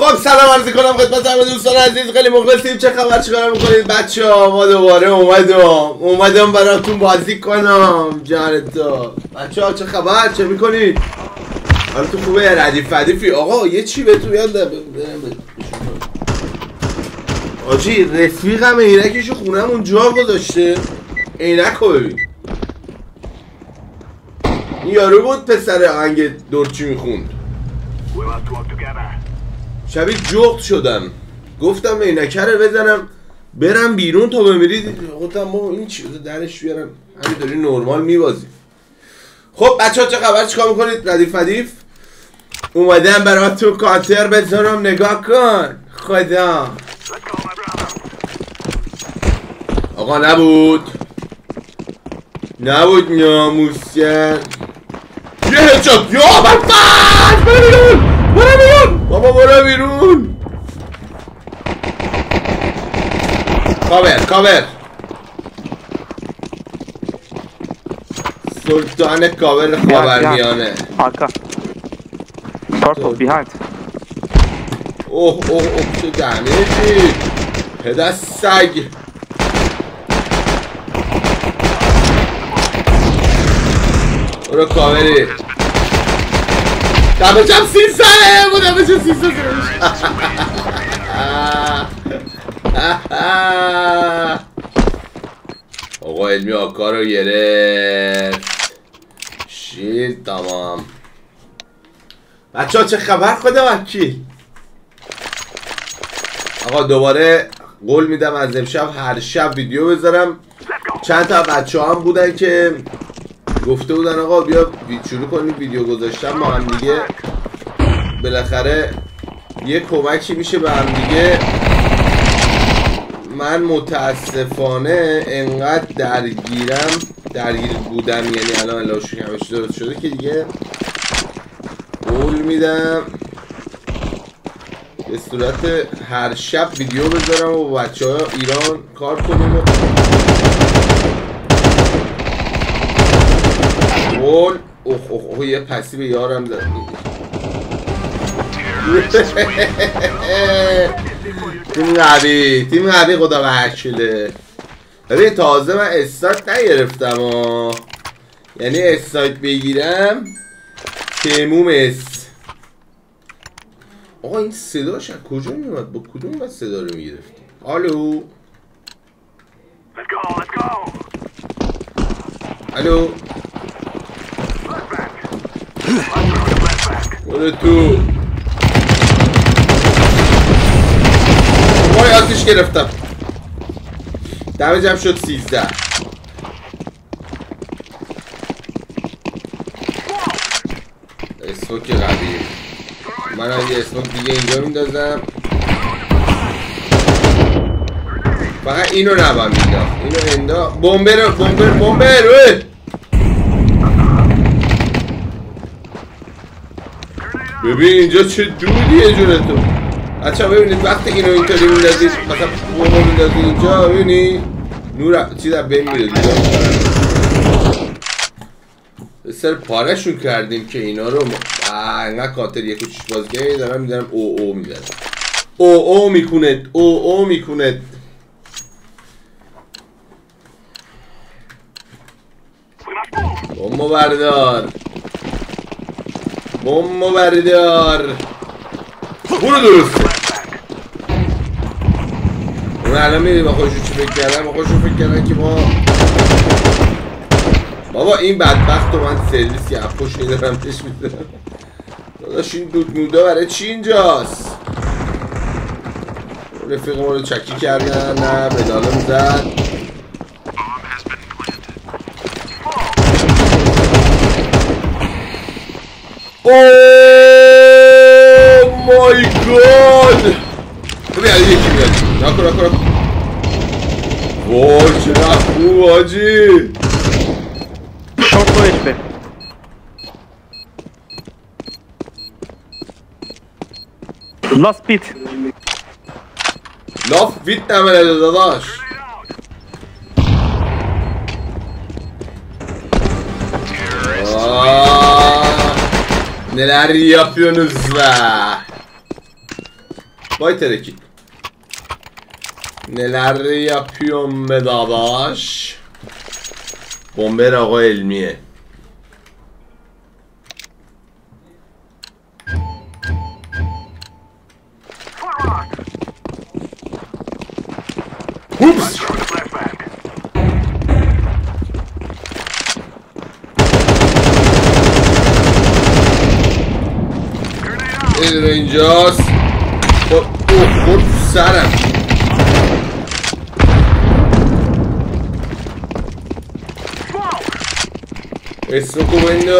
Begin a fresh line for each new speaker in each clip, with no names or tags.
خب سلام عرض کنم خدمت همه دوستان عزیز، خیلی مخلصیم. چه خبر؟ چیکار میکنید بچه ها؟ ما دوباره اومدم براتون بازی کنم. جان تو بچه ها چه خبر؟ چه میکنید؟ حالا تو خوبه؟ ردیف فدیفی؟ آقا یه چی بهتون یاد آجی رفیقم عینکشو خونمون جا گذاشته. عینکو ببین، این یارو بود پسر آهنگ دورچی میخوند. شبیه جغد شدم، گفتم عینکه رو بزنم برم بیرون تا بمیرید. گفتم ما این چی درش بیارم، همینطوری نرمال میبازیم. خب بچه ها چه خبر؟ چیکار میکنید؟ ردیف فدیف اومدم براتون کانتر بزنم. نگاه کن خدا. آقا نبود ناموسن. یه هدشات. یا برفت برو بیرون بابا، برو بیرون. کاور سلطان کاور خاورمیانه.
آرکا پارپل بیهایند.
اوه چه دمیجی پدر سگ. برو کاوری. دمجم 300 بودم، دمجم 300. آقا علمی آکا رو گرفت. شیل تمام. بچه ها چه خبر؟ خدا وکیل. آقا دوباره قول میدم از امشب هر شب ویدیو بذارم. چند تا بچه ها هم بودن که گفته بودن آقا بیا شروع کنیم ویدیو گذاشتن ما هم دیگه. بالاخره یه کمکی میشه به هم دیگه. من متاسفانه انقدر درگیر بودم، یعنی الان لاشون همش درست شده که دیگه قول میدم به صورت هر شب ویدیو بذارم و بچه های ایران کار کنیم. قول اوه یه پسی به یارم زد. تیم قوی خدا وکیله. ببین تازه من استارت نگرفتم یعنی استارت بگیرم تموم است. آقا این صداش از کجا میومد؟ با کدوم من صدا رو میگرفتیم؟ الو الو برو تو. وای آتیش گرفتم. دمجم شد 13. اسموک قوی. من هم یه اسموک دیگه اینجا میندازم. فقط اینو نباید مینداخت. اینو انداخت. بومبر ببین اینجا چه دودیه جونه تو. بچه ببینید وقتی اینو اینطوری میندازید مثلا بومو میندازید اینجا، ببینی نور چیز هم بین میره دیگه. سر پارشون کردیم که اینا رو اینقدر کانتر یک و چیش بازگه دارم میدارم او میدارم. او میکند. بومو بردار برو درست. اون الان میدید با خودشون چی فکر کردن؟ با خودشون فکر کردن که ما بابا این بدبخت و من سرویس که اپوش میدارم پیش میدارم. داداش این دود مودا برای چی اینجاست؟ رفیق ما رو چکی کردن. نه بدالم زد. اوه مای گاد. ببین علی یکی میاد. نکن وای چرا خوب آجی.
شورت بایش به لاست بیت
نمونه داداش. Neler yapıyorsunuz be? Vay tereki. Neler yapıyorum be dadaş. Bomber ağa elmiye. Hups. El Rangers. Vur sərəm. Esnoko bende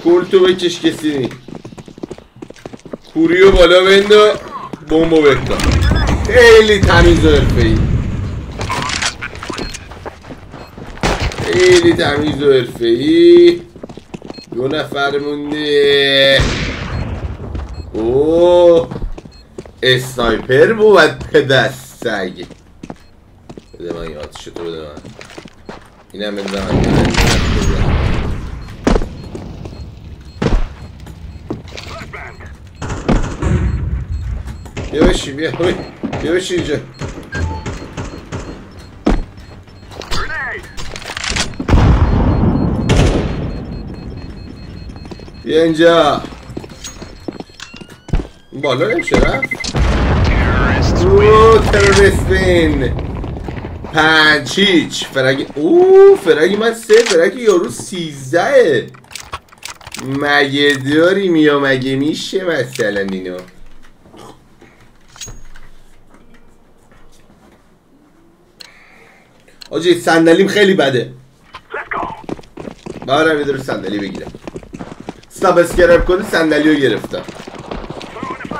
kultu بکش کسی کوریو بالا بنده بمبو بکن. خیلی تمیز و حرفه‌ای. خیلی تمیز و حرفه‌ای. 2 نفر مونده. اوه اسنایپر بود پدر سگ. بده من یه آتیشه تو بده من. اینم بزنم بیا بشی بیا بشی اینجا. بیا اینجا. بالا نمیشه رفت. اوه تروریستین 5-0 فرگی. اوه فرگی من 3 فرگی یارو 13. مگه داریم یا مگه میشه مثلا اینو. آجی صندلیم خیلی بده. بارم یه دور صندلی بگیرم. سناب اسکرپ کنی صندلی رو گرفتم.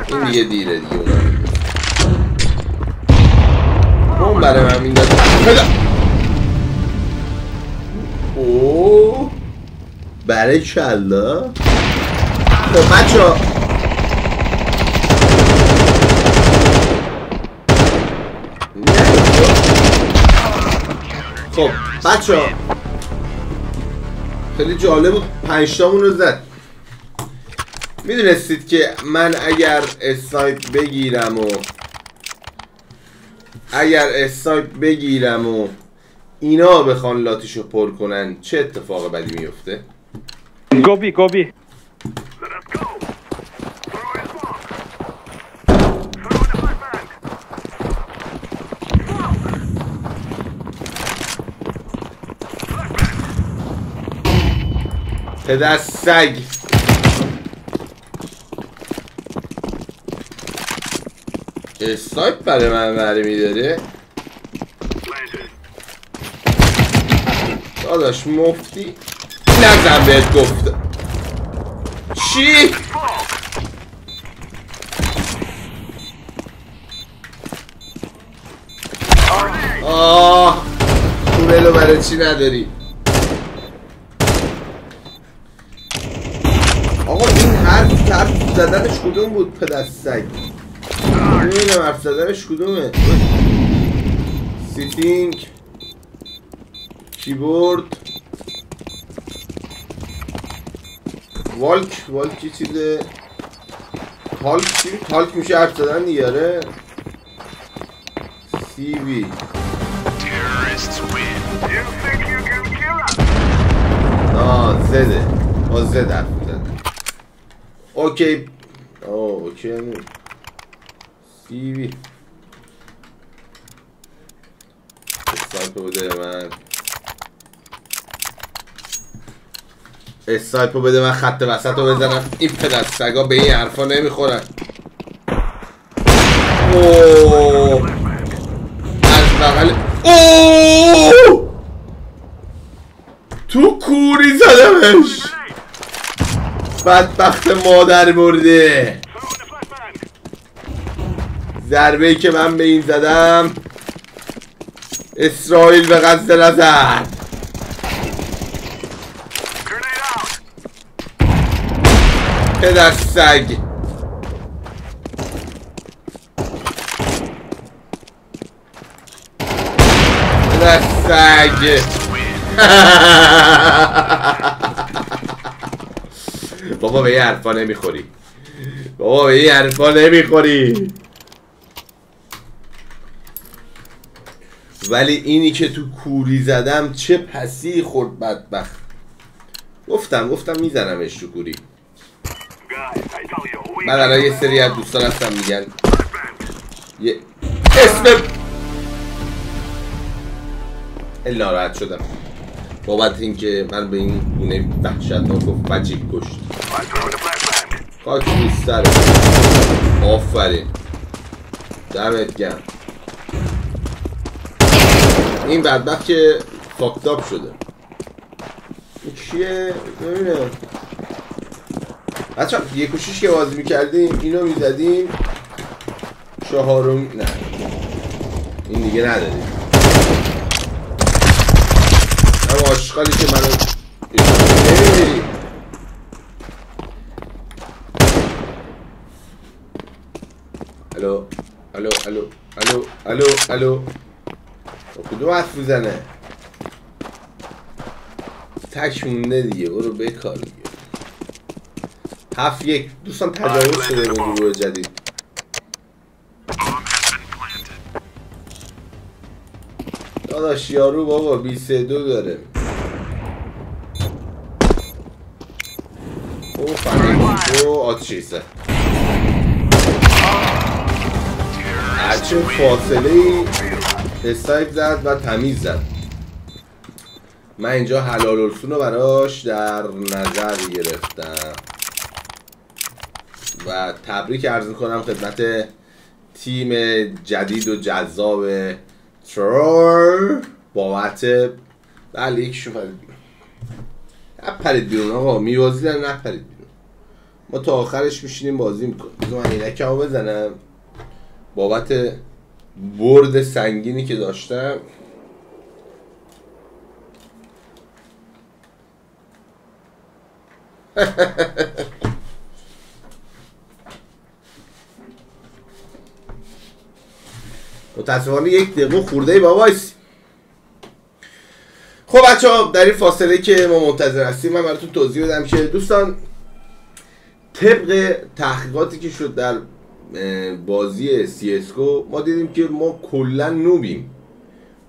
این دیگه دیره دیگه اون برای من میندازه. اوه برای کلا. خب بچه ها خب بچه ها خیلی جالب بود. 5 تامون رو زد. میدونستید که من اگر اسنایپ بگیرم و اینا بخوان لاتیشو پر کنن چه اتفاق بدی میفته؟
گوبی
پدر سگ. اسنایپ برای من بره میداره. داداش مفتی نزن بهت گفتم. چی؟ تونلو برای چی نداری؟ آقا این حرف زدنش کدوم بود پدر سگ؟ نمیدونم حرف زدنش کدومه. سیتینگ کیبورد والک چی چیزه؟ تالک میشه حرف زدن دیگه. آره سی وی زده با زد حرف زدن. اوکی اوکی سی وی اسنایپر بده من. اسنایپر بده من. خط وسط رو بزنم. این پدر سگا به این حرفا نمیخورن. اوه از بغل اوه تو کوری زدمش. بدبخت مادر برده. ضربه‌ای که من به این زدم اسرائیل به غزه نزد. پدر سگ. پدر سگ. بابا به یه حرفا نمیخوری. ولی اینی که تو کوری زدم چه پسی خورد بدبخت. گفتم میزنمش تو کوری. من الان یه سری از دوستان هستم میگن یه اسم ناراحت شدم بابت اینکه من به این گونه وحشتناک و فجیع کشت. خاک نیستره. آفرین دمت گرم. این بدبخت که فاکتاب شده. این چیه؟ نمیدونم. بچه 1 و 6 که بازی میکردیم اینو میزدیم 4م نه این دیگه نداریم. اما آشغالی که منو نمیدونی. الو الو الو الو الو الو کدوم حرف میزنه؟ تک مونده دیگه. برو بکار دیگه. 7-1 دوستان تجاوز شده به گروه جدید. داداش یارو بابا 22 داره. او فهمید او آتشیسه. هرچه فاصله ای استایپ زد و تمیز زد. من اینجا حلال السون رو براش در نظر گرفتم و تبریک عرض میکنم خدمت تیم جدید و جذاب ترور بابت بله یکیشون پرید بیرون. نپرید بیرون آقا، میبازیدن نپرید بیرون. ما تا آخرش میشینیم بازی میکنیم. من اینکه بزنم بابت برد سنگینی که داشتم. متاسفانه 1 دقیقه خورده بابایس. خب بچه ها در این فاصله که ما منتظر هستیم من براتون توضیح بدم که دوستان طبق تحقیقاتی که شد در بازی CSGO ما دیدیم که ما کلا نوبیم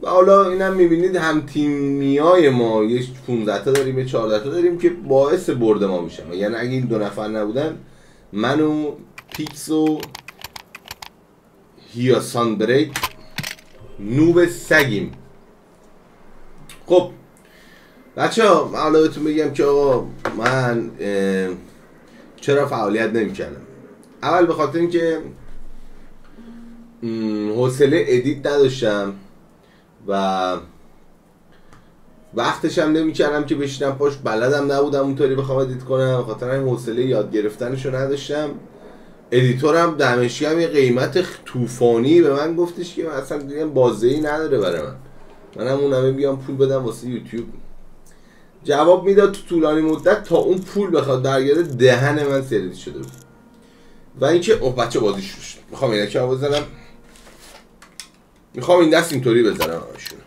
و حالا اینم میبینید هم تیمیای ما یه 15 تا داریم یه 14 تا داریم که باعث برد ما میشن. یعنی اگه این 2 نفر نبودن من و پیکس و هیاسان بریک نوب سگیم. خب بچه ها من حالا بهتون بگم که آقا من چرا فعالیت نمی کردم. اول به خاطر اینکه حوصله ادیت نداشتم و وقتش هم نمی کردم که بشینم پاش، بلدم نبودم اونطوری بخوام ادیت کنم، به خاطر این حوصله یاد گرفتنشو نداشتم. ادیتورم دمشقی هم یه قیمت طوفانی به من گفتش که اصلا دیگه بازه‌ای نداره برای منم اون همه بیام پول بدم واسه یوتیوب. جواب میداد تو طولانی مدت تا اون پول بخواد برگرده دهن من سرویس شده بود. و اینکه بچه بازی شروع شد. میخوام اینکه بزنم، میخوام این دست اینطوری بزنم همشون.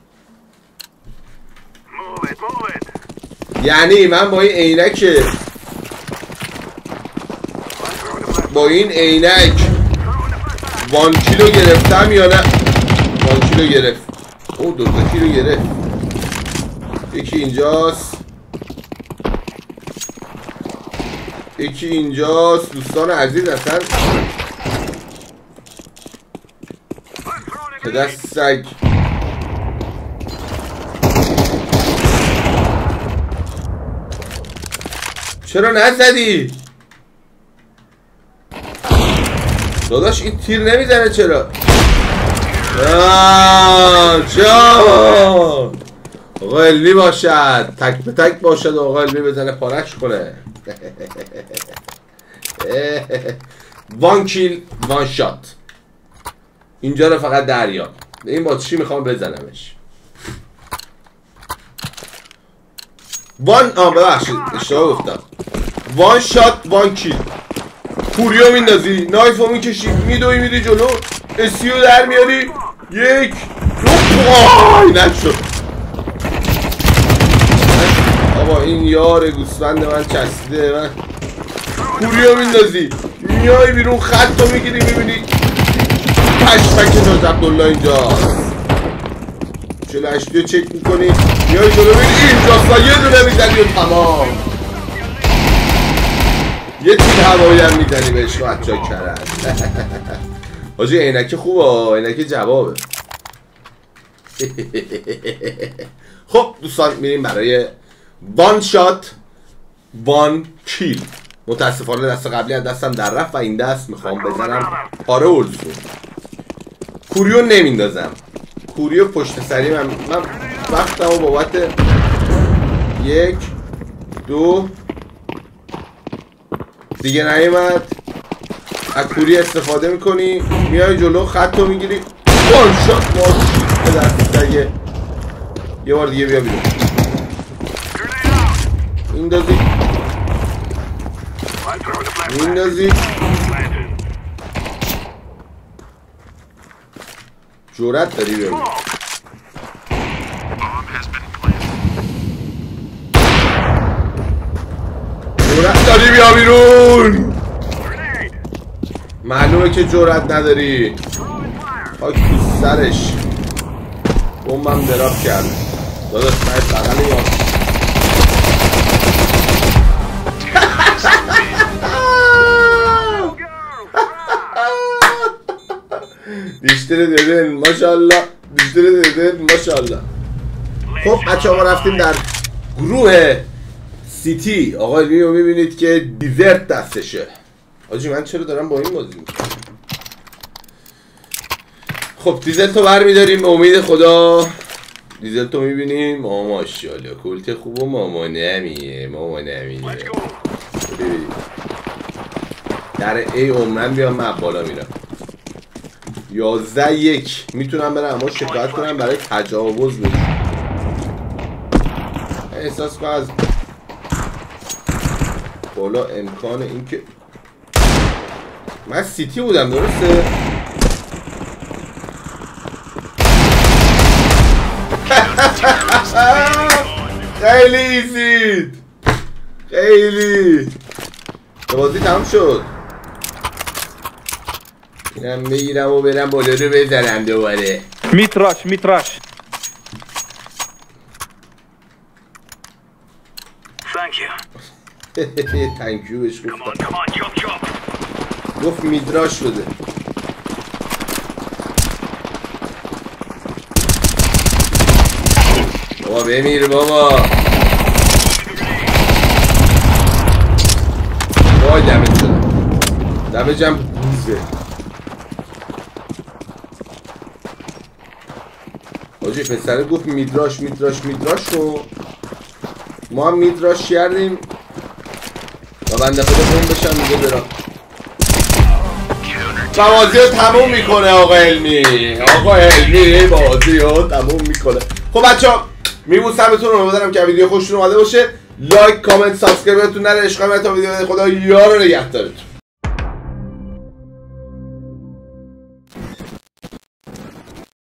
یعنی من با این عینک 1 کیلو گرفتم یا نه؟ 1 کیلو گرفت. او 2 کیلو گرفت. یکی اینجاست، یکی اینجاست. دوستان عزیز اصلا پدر سگ چرا نزدی؟ داداش این تیر نمیزنه چرا؟ جان آقا علمی باشد، تک به تک باشد، آقا علمی بزنه پارش کنه. 1 کیل 1 شات. اینجا رو فقط دریا. این با چی میخوام بزنمش؟ ببخشید اشتباه گفتم. 1 شات 1 کیل. پوریو میندازی، نایفو میکشی، میدوی میری جلو، اسیو در میاری، 1 2 نشد. بابا این یار گوسفند من چسبیده. من پوریو میندازی، میای بیرون، خط رو میگیری، میبینی پشمک ناز عبدالله اینجاست. 48 رو چک میکنی میای جلو میری اینجاست و یه دونه میزنی و تمام. یه تیر هوایی هم میزنی بهش بچه ها کرد. حاجی عینک خوبه، عینک جوابه. خب دوستان میریم برای وان شات وان کیل. متاسفانه دست قبلی از دستم در رفت و این دست میخوام بزنم پاره اولسون. کوریو نمیندازم، کوریو پشت سری من وقتمو بابت 1 2 دیگه نیومد. از کوری استفاده میکنی میای جلو خطو میگیری وان شات وان کیل دست دیگه. یه بار دیگه بیا بیرون میندازی جرأت داری بیا بیرون. جرأت داری بیا بیرون. معلومه که جرأت نداری. خاک تو سرش. بمبم دراب کرد داداش من بغل یا دیشتر دیدن ماشاءالله، دیشتر دیدن ماشاءالله. خب بچه ما رفتیم در گروه سیتی. آقا علمی رو میبینید که دیزرت دستشه. آجی من چرا دارم با این بازی میکنم؟ خب دیزرت رو برمیداریم امید خدا. دیزرت رو میبینیم ماشاءالله کلت خوب و ماما نمیه در ای عمرن بیام من بالا میرم 11-1 میتونم برم اما شکایت کنم برای تجاوز بشه. احساس کنم از بالا امکان این که من سیتی بودم درسته؟ خیلی ایزید خیلی بازی تمام شد. اینم بگیرم و برم بالا رو بزنم دوباره.
میتراش
تانکیو بهش گفتم گفت میدراش بده. بابا بمیر بابا. وای دمت شدم دمجم بوزه. آجی پسره گفت میدراش رو ما هم میدراش کردیم و بنده خدا بوم بشم میگه برام بازی رو تموم میکنه. آقا علمی بازی رو تموم میکنه. خب بچه ها میبوسمتون رو امیدوارم که ویدیو خوشتون اومده باشه. لایک کامنت سابسکرایب یادتون نره. عشق تا ویدیو خدا یار و نگهدارتون.